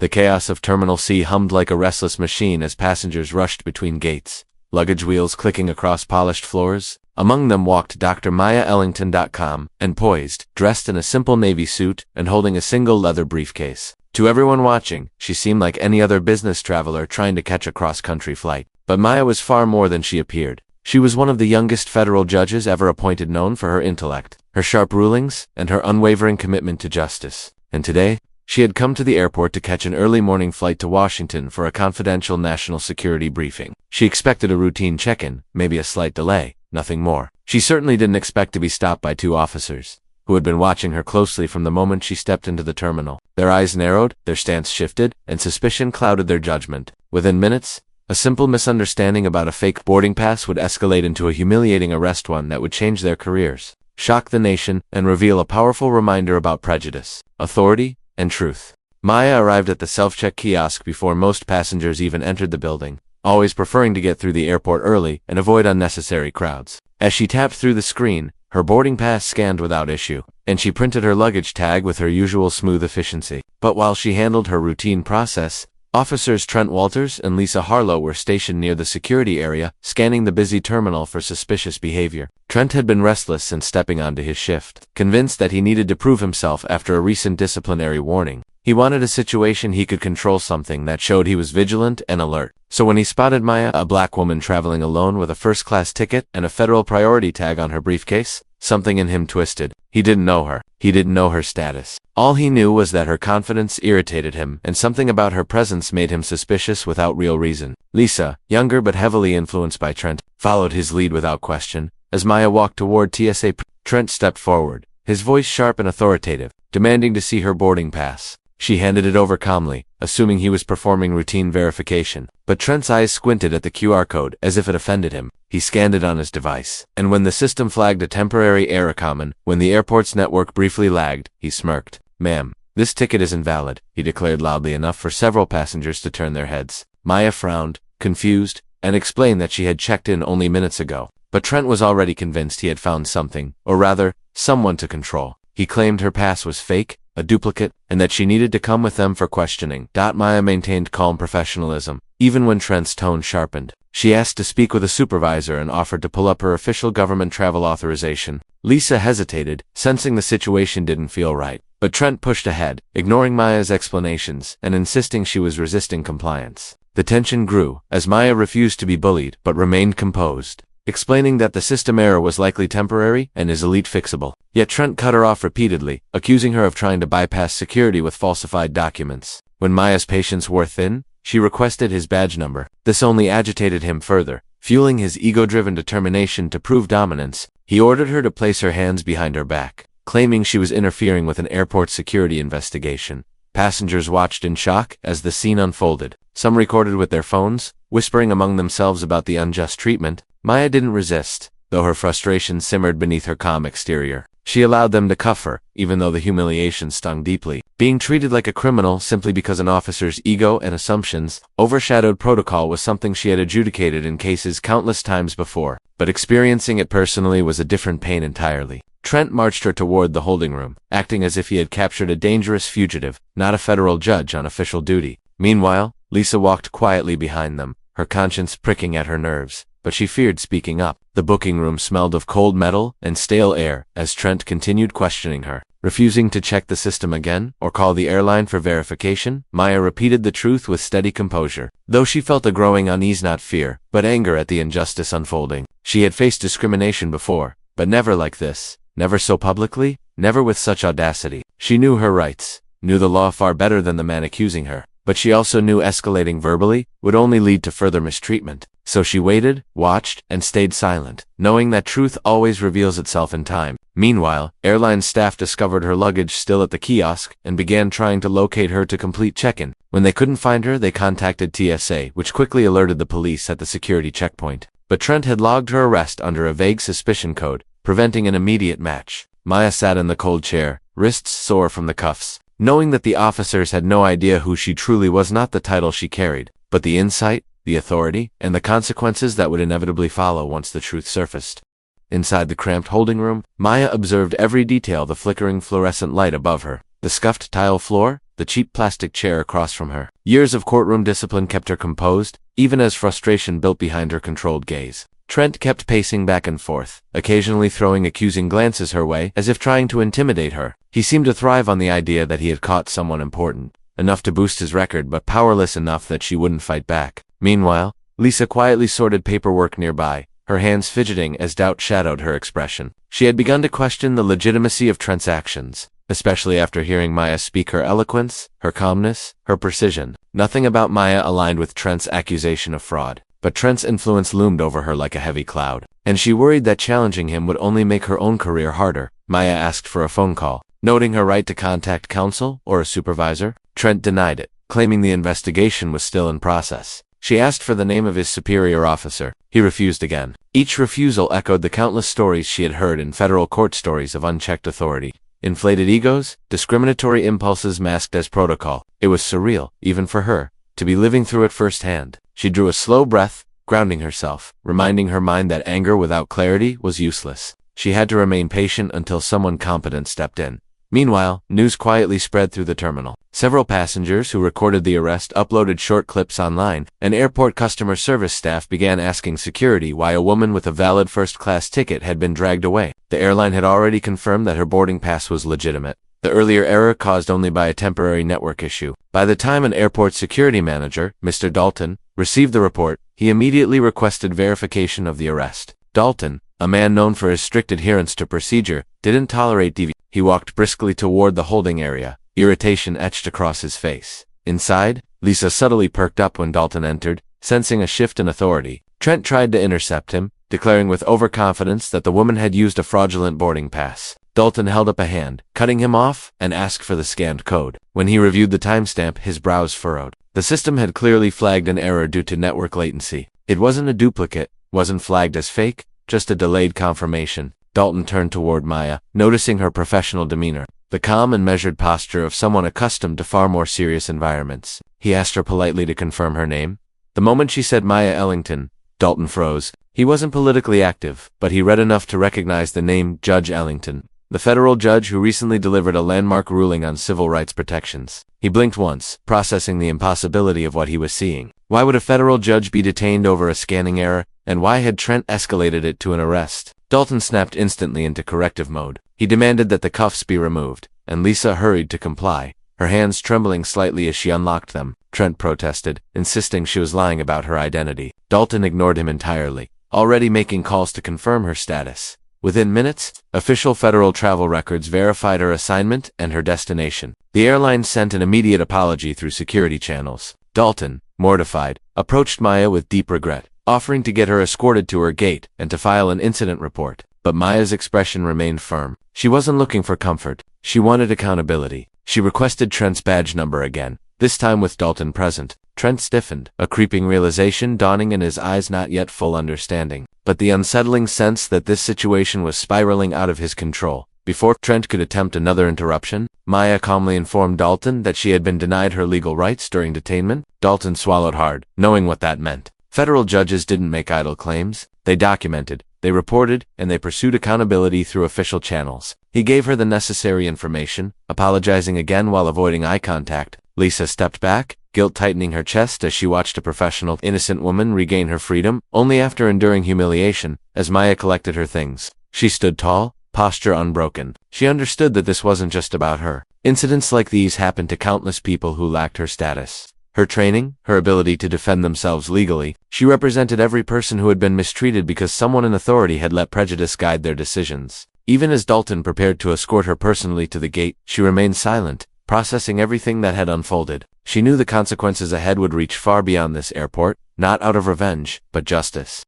The chaos of Terminal C hummed like a restless machine as passengers rushed between gates, luggage wheels clicking across polished floors. Among them walked Dr. Maya Ellington, and poised, dressed in a simple navy suit and holding a single leather briefcase. To everyone watching, she seemed like any other business traveler trying to catch a cross-country flight. But Maya was far more than she appeared. She was one of the youngest federal judges ever appointed, known for her intellect, her sharp rulings, and her unwavering commitment to justice. And today, she had come to the airport to catch an early morning flight to Washington for a confidential national security briefing. She expected a routine check-in, maybe a slight delay, nothing more. She certainly didn't expect to be stopped by two officers, who had been watching her closely from the moment she stepped into the terminal. Their eyes narrowed, their stance shifted, and suspicion clouded their judgment. Within minutes, a simple misunderstanding about a fake boarding pass would escalate into a humiliating arrest, one that would change their careers, shock the nation, and reveal a powerful reminder about prejudice, authority, and truth. Maya arrived at the self-check kiosk before most passengers even entered the building, always preferring to get through the airport early and avoid unnecessary crowds. As she tapped through the screen, her boarding pass scanned without issue, and she printed her luggage tag with her usual smooth efficiency. But while she handled her routine process, Officers Trent Walters and Lisa Harlow were stationed near the security area, scanning the busy terminal for suspicious behavior. Trent had been restless since stepping onto his shift, convinced that he needed to prove himself after a recent disciplinary warning. He wanted a situation he could control, something that showed he was vigilant and alert. So when he spotted Maya, a black woman traveling alone with a first-class ticket and a federal priority tag on her briefcase, something in him twisted. He didn't know her. He didn't know her status. All he knew was that her confidence irritated him, and something about her presence made him suspicious without real reason. Lisa, younger but heavily influenced by Trent, followed his lead without question. As Maya walked toward TSA, Trent stepped forward, his voice sharp and authoritative, demanding to see her boarding pass. She handed it over calmly, assuming he was performing routine verification. But Trent's eyes squinted at the QR code as if it offended him. He scanned it on his device, and when the system flagged a temporary error common, when the airport's network briefly lagged, he smirked. "Ma'am, this ticket is invalid," he declared loudly enough for several passengers to turn their heads. Maya frowned, confused, and explained that she had checked in only minutes ago. But Trent was already convinced he had found something, or rather, someone to control. He claimed her pass was fake, a duplicate, and that she needed to come with them for questioning. Maya maintained calm professionalism, even when Trent's tone sharpened. She asked to speak with a supervisor and offered to pull up her official government travel authorization. Lisa hesitated, sensing the situation didn't feel right. But Trent pushed ahead, ignoring Maya's explanations and insisting she was resisting compliance. The tension grew, as Maya refused to be bullied but remained composed, explaining that the system error was likely temporary and is elite fixable. Yet Trent cut her off repeatedly, accusing her of trying to bypass security with falsified documents. When Maya's patience wore thin, she requested his badge number. This only agitated him further, fueling his ego-driven determination to prove dominance. He ordered her to place her hands behind her back, claiming she was interfering with an airport security investigation. Passengers watched in shock as the scene unfolded. Some recorded with their phones, whispering among themselves about the unjust treatment. Maya didn't resist, though her frustration simmered beneath her calm exterior. She allowed them to cuff her, even though the humiliation stung deeply. Being treated like a criminal simply because an officer's ego and assumptions overshadowed protocol was something she had adjudicated in cases countless times before, but experiencing it personally was a different pain entirely. Trent marched her toward the holding room, acting as if he had captured a dangerous fugitive, not a federal judge on official duty. Meanwhile, Lisa walked quietly behind them, her conscience pricking at her nerves, but she feared speaking up. The booking room smelled of cold metal and stale air as Trent continued questioning her. Refusing to check the system again or call the airline for verification, Maya repeated the truth with steady composure, though she felt a growing unease, not fear, but anger at the injustice unfolding. She had faced discrimination before, but never like this, never so publicly, never with such audacity. She knew her rights, knew the law far better than the man accusing her, but she also knew escalating verbally would only lead to further mistreatment. So she waited, watched, and stayed silent, knowing that truth always reveals itself in time. Meanwhile, airline staff discovered her luggage still at the kiosk and began trying to locate her to complete check-in. When they couldn't find her, they contacted TSA, which quickly alerted the police at the security checkpoint. But Trent had logged her arrest under a vague suspicion code, preventing an immediate match. Maya sat in the cold chair, wrists sore from the cuffs, knowing that the officers had no idea who she truly was, not the title she carried, but the insight, the authority, and the consequences that would inevitably follow once the truth surfaced. Inside the cramped holding room, Maya observed every detail: the flickering fluorescent light above her, The scuffed tile floor, the cheap plastic chair across from her. Years of courtroom discipline kept her composed, even as frustration built behind her controlled gaze. Trent kept pacing back and forth, occasionally throwing accusing glances her way, as if trying to intimidate her. He seemed to thrive on the idea that he had caught someone important, enough to boost his record but powerless enough that she wouldn't fight back. Meanwhile, Lisa quietly sorted paperwork nearby, her hands fidgeting as doubt shadowed her expression. She had begun to question the legitimacy of Trent's actions, especially after hearing Maya speak. Her eloquence, her calmness, her precision. Nothing about Maya aligned with Trent's accusation of fraud, but Trent's influence loomed over her like a heavy cloud, and she worried that challenging him would only make her own career harder. Maya asked for a phone call, noting her right to contact counsel or a supervisor. Trent denied it, claiming the investigation was still in process. She asked for the name of his superior officer. He refused again. Each refusal echoed the countless stories she had heard in federal court, stories of unchecked authority, inflated egos, discriminatory impulses masked as protocol. It was surreal, even for her, to be living through it firsthand. She drew a slow breath, grounding herself, reminding her mind that anger without clarity was useless. She had to remain patient until someone competent stepped in. Meanwhile, news quietly spread through the terminal. Several passengers who recorded the arrest uploaded short clips online, and airport customer service staff began asking security why a woman with a valid first-class ticket had been dragged away. The airline had already confirmed that her boarding pass was legitimate, the earlier error caused only by a temporary network issue. By the time an airport security manager, Mr. Dalton, received the report, he immediately requested verification of the arrest. Dalton, a man known for his strict adherence to procedure, didn't tolerate deviation. He walked briskly toward the holding area, irritation etched across his face. Inside, Lisa subtly perked up when Dalton entered, sensing a shift in authority. Trent tried to intercept him, declaring with overconfidence that the woman had used a fraudulent boarding pass. Dalton held up a hand, cutting him off, and asked for the scanned code. When he reviewed the timestamp, his brows furrowed. The system had clearly flagged an error due to network latency. It wasn't a duplicate, wasn't flagged as fake, just a delayed confirmation. Dalton turned toward Maya, noticing her professional demeanor, the calm and measured posture of someone accustomed to far more serious environments. He asked her politely to confirm her name. The moment she said Maya Ellington, Dalton froze. He wasn't politically active, but he read enough to recognize the name Judge Ellington, the federal judge who recently delivered a landmark ruling on civil rights protections. He blinked once, processing the impossibility of what he was seeing. Why would a federal judge be detained over a scanning error, and why had Trent escalated it to an arrest? Dalton snapped instantly into corrective mode. He demanded that the cuffs be removed, and Lisa hurried to comply, her hands trembling slightly as she unlocked them. Trent protested, insisting she was lying about her identity. Dalton ignored him entirely, already making calls to confirm her status. Within minutes, official federal travel records verified her assignment and her destination. The airline sent an immediate apology through security channels. Dalton, mortified, approached Maya with deep regret, offering to get her escorted to her gate and to file an incident report. But Maya's expression remained firm. She wasn't looking for comfort. She wanted accountability. She requested Trent's badge number again, this time with Dalton present. Trent stiffened, a creeping realization dawning in his eyes, not yet full understanding, but the unsettling sense that this situation was spiraling out of his control. Before Trent could attempt another interruption, Maya calmly informed Dalton that she had been denied her legal rights during detainment. Dalton swallowed hard, knowing what that meant. Federal judges didn't make idle claims. They documented, they reported, and they pursued accountability through official channels. He gave her the necessary information, apologizing again while avoiding eye contact. Lisa stepped back, guilt tightening her chest as she watched a professional, innocent woman regain her freedom, only after enduring humiliation. As Maya collected her things, she stood tall, posture unbroken. She understood that this wasn't just about her. Incidents like these happened to countless people who lacked her status. Her training, her ability to defend themselves legally, she represented every person who had been mistreated because someone in authority had let prejudice guide their decisions. Even as Dalton prepared to escort her personally to the gate, she remained silent, processing everything that had unfolded. She knew the consequences ahead would reach far beyond this airport, not out of revenge, but justice.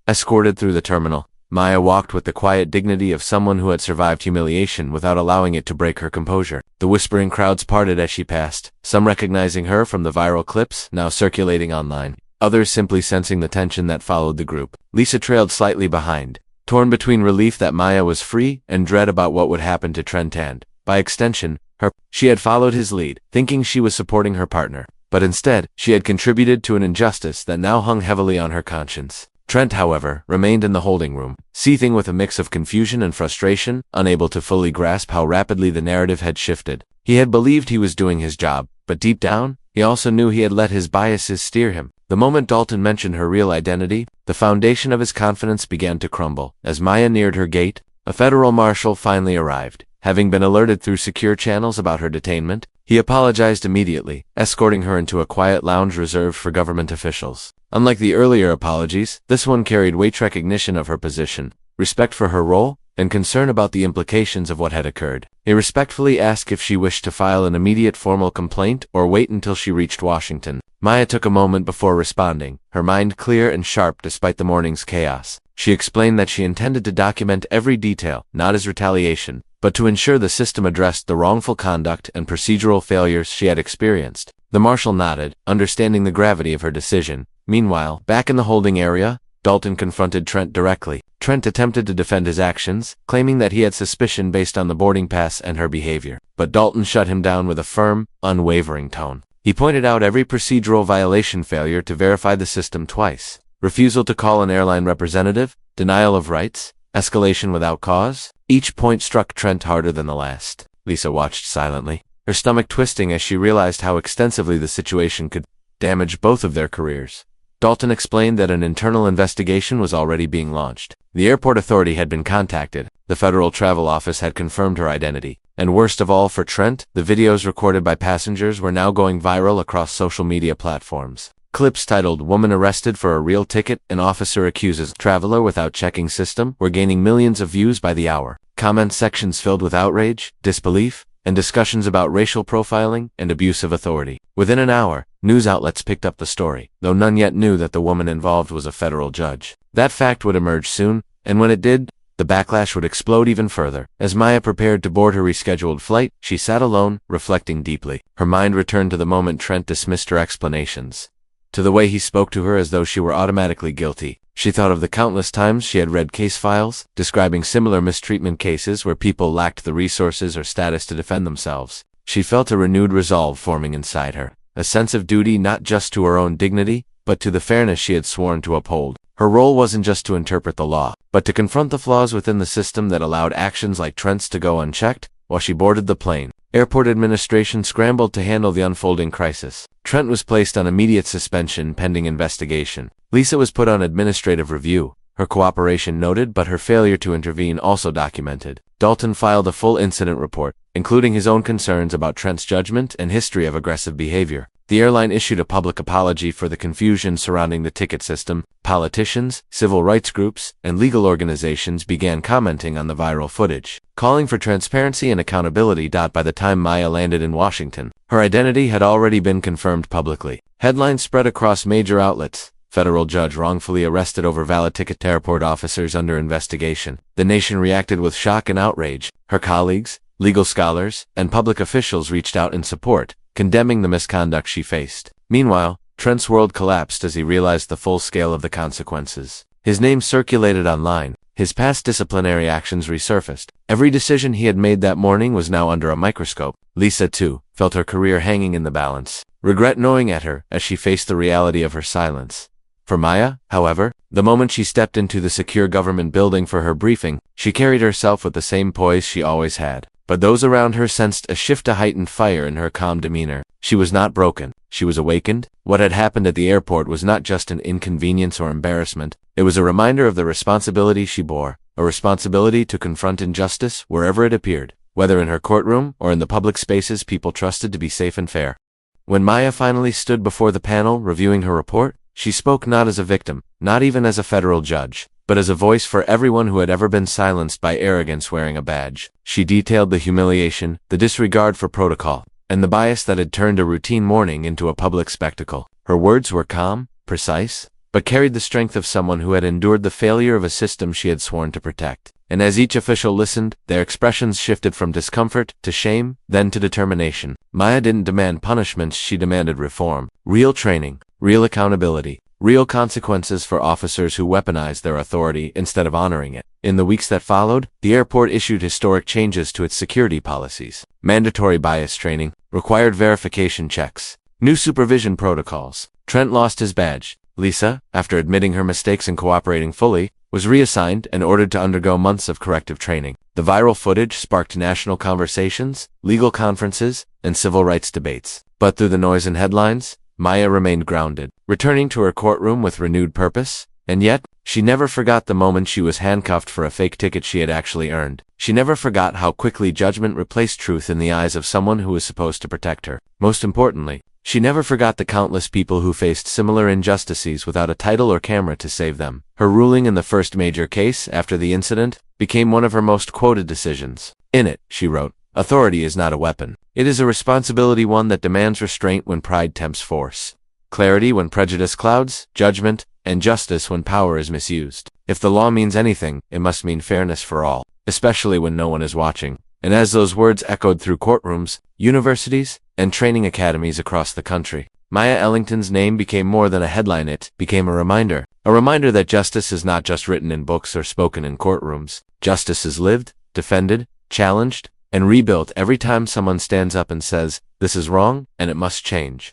Escorted through the terminal, Maya walked with the quiet dignity of someone who had survived humiliation without allowing it to break her composure. The whispering crowds parted as she passed, some recognizing her from the viral clips now circulating online, others simply sensing the tension that followed the group. Lisa trailed slightly behind, torn between relief that Maya was free and dread about what would happen to Trent and, by extension, her. She had followed his lead, thinking she was supporting her partner, but instead, she had contributed to an injustice that now hung heavily on her conscience. Trent, however, remained in the holding room, seething with a mix of confusion and frustration, unable to fully grasp how rapidly the narrative had shifted. He had believed he was doing his job, but deep down, he also knew he had let his biases steer him. The moment Dalton mentioned her real identity, the foundation of his confidence began to crumble. As Maya neared her gate, a federal marshal finally arrived. Having been alerted through secure channels about her detainment, he apologized immediately, escorting her into a quiet lounge reserved for government officials. Unlike the earlier apologies, this one carried weight recognition of her position, respect for her role, and concern about the implications of what had occurred. He respectfully asked if she wished to file an immediate formal complaint or wait until she reached Washington. Maya took a moment before responding, her mind clear and sharp despite the morning's chaos. She explained that she intended to document every detail, not as retaliation, but to ensure the system addressed the wrongful conduct and procedural failures she had experienced. The marshal nodded, understanding the gravity of her decision. Meanwhile, back in the holding area, Dalton confronted Trent directly. Trent attempted to defend his actions, claiming that he had suspicion based on the boarding pass and her behavior. But Dalton shut him down with a firm, unwavering tone. He pointed out every procedural violation: failure to verify the system twice, refusal to call an airline representative, denial of rights, escalation without cause. Each point struck Trent harder than the last. Lisa watched silently, her stomach twisting as she realized how extensively the situation could damage both of their careers. Dalton explained that an internal investigation was already being launched. The airport authority had been contacted, the Federal Travel Office had confirmed her identity, and worst of all for Trent, the videos recorded by passengers were now going viral across social media platforms. Clips titled "Woman Arrested for a Real Ticket, an Officer Accuses Traveler Without Checking System" were gaining millions of views by the hour. Comment sections filled with outrage, disbelief, and discussions about racial profiling and abuse of authority. Within an hour, news outlets picked up the story, though none yet knew that the woman involved was a federal judge. That fact would emerge soon, and when it did, the backlash would explode even further. As Maya prepared to board her rescheduled flight, she sat alone, reflecting deeply. Her mind returned to the moment Trent dismissed her explanations, to the way he spoke to her as though she were automatically guilty. She thought of the countless times she had read case files, describing similar mistreatment cases where people lacked the resources or status to defend themselves. She felt a renewed resolve forming inside her, a sense of duty not just to her own dignity, but to the fairness she had sworn to uphold. Her role wasn't just to interpret the law, but to confront the flaws within the system that allowed actions like Trent's to go unchecked. While she boarded the plane, airport administration scrambled to handle the unfolding crisis. Trent was placed on immediate suspension pending investigation. Lisa was put on administrative review, her cooperation noted but her failure to intervene also documented. Dalton filed a full incident report, including his own concerns about Trent's judgment and history of aggressive behavior. The airline issued a public apology for the confusion surrounding the ticket system. Politicians, civil rights groups, and legal organizations began commenting on the viral footage, calling for transparency and accountability. By the time Maya landed in Washington, her identity had already been confirmed publicly. Headlines spread across major outlets. Federal judge wrongfully arrested over valid ticket, airport officers under investigation. The nation reacted with shock and outrage. Her colleagues, legal scholars, and public officials reached out in support, condemning the misconduct she faced. Meanwhile, Trent's world collapsed as he realized the full scale of the consequences. His name circulated online, his past disciplinary actions resurfaced. Every decision he had made that morning was now under a microscope. Lisa, too, felt her career hanging in the balance, regret gnawing at her as she faced the reality of her silence. For Maya, however, the moment she stepped into the secure government building for her briefing, she carried herself with the same poise she always had. But those around her sensed a shift, a heightened fire in her calm demeanor. She was not broken, she was awakened. What had happened at the airport was not just an inconvenience or embarrassment, it was a reminder of the responsibility she bore, a responsibility to confront injustice wherever it appeared, whether in her courtroom or in the public spaces people trusted to be safe and fair. When Maya finally stood before the panel reviewing her report, she spoke not as a victim, not even as a federal judge, but as a voice for everyone who had ever been silenced by arrogance wearing a badge. She detailed the humiliation, the disregard for protocol, and the bias that had turned a routine morning into a public spectacle. Her words were calm, precise, but carried the strength of someone who had endured the failure of a system she had sworn to protect. And as each official listened, their expressions shifted from discomfort to shame, then to determination. Maya didn't demand punishments, she demanded reform, real training, real accountability, real consequences for officers who weaponized their authority instead of honoring it. In the weeks that followed, the airport issued historic changes to its security policies. Mandatory bias training, required verification checks, new supervision protocols. Trent lost his badge. Lisa, after admitting her mistakes and cooperating fully, was reassigned and ordered to undergo months of corrective training. The viral footage sparked national conversations, legal conferences, and civil rights debates. But through the noise and headlines, Maya remained grounded, returning to her courtroom with renewed purpose. And yet, she never forgot the moment she was handcuffed for a fake ticket she had actually earned. She never forgot how quickly judgment replaced truth in the eyes of someone who was supposed to protect her. Most importantly, she never forgot the countless people who faced similar injustices without a title or camera to save them. Her ruling in the first major case after the incident became one of her most quoted decisions. In it, she wrote, "Authority is not a weapon. It is a responsibility, one that demands restraint when pride tempts force, clarity when prejudice clouds judgment, and justice when power is misused. If the law means anything, it must mean fairness for all, especially when no one is watching." And as those words echoed through courtrooms, universities, and training academies across the country, Maya Ellington's name became more than a headline. It became a reminder that justice is not just written in books or spoken in courtrooms. Justice is lived, defended, challenged, and rebuilt every time someone stands up and says, "This is wrong, and it must change."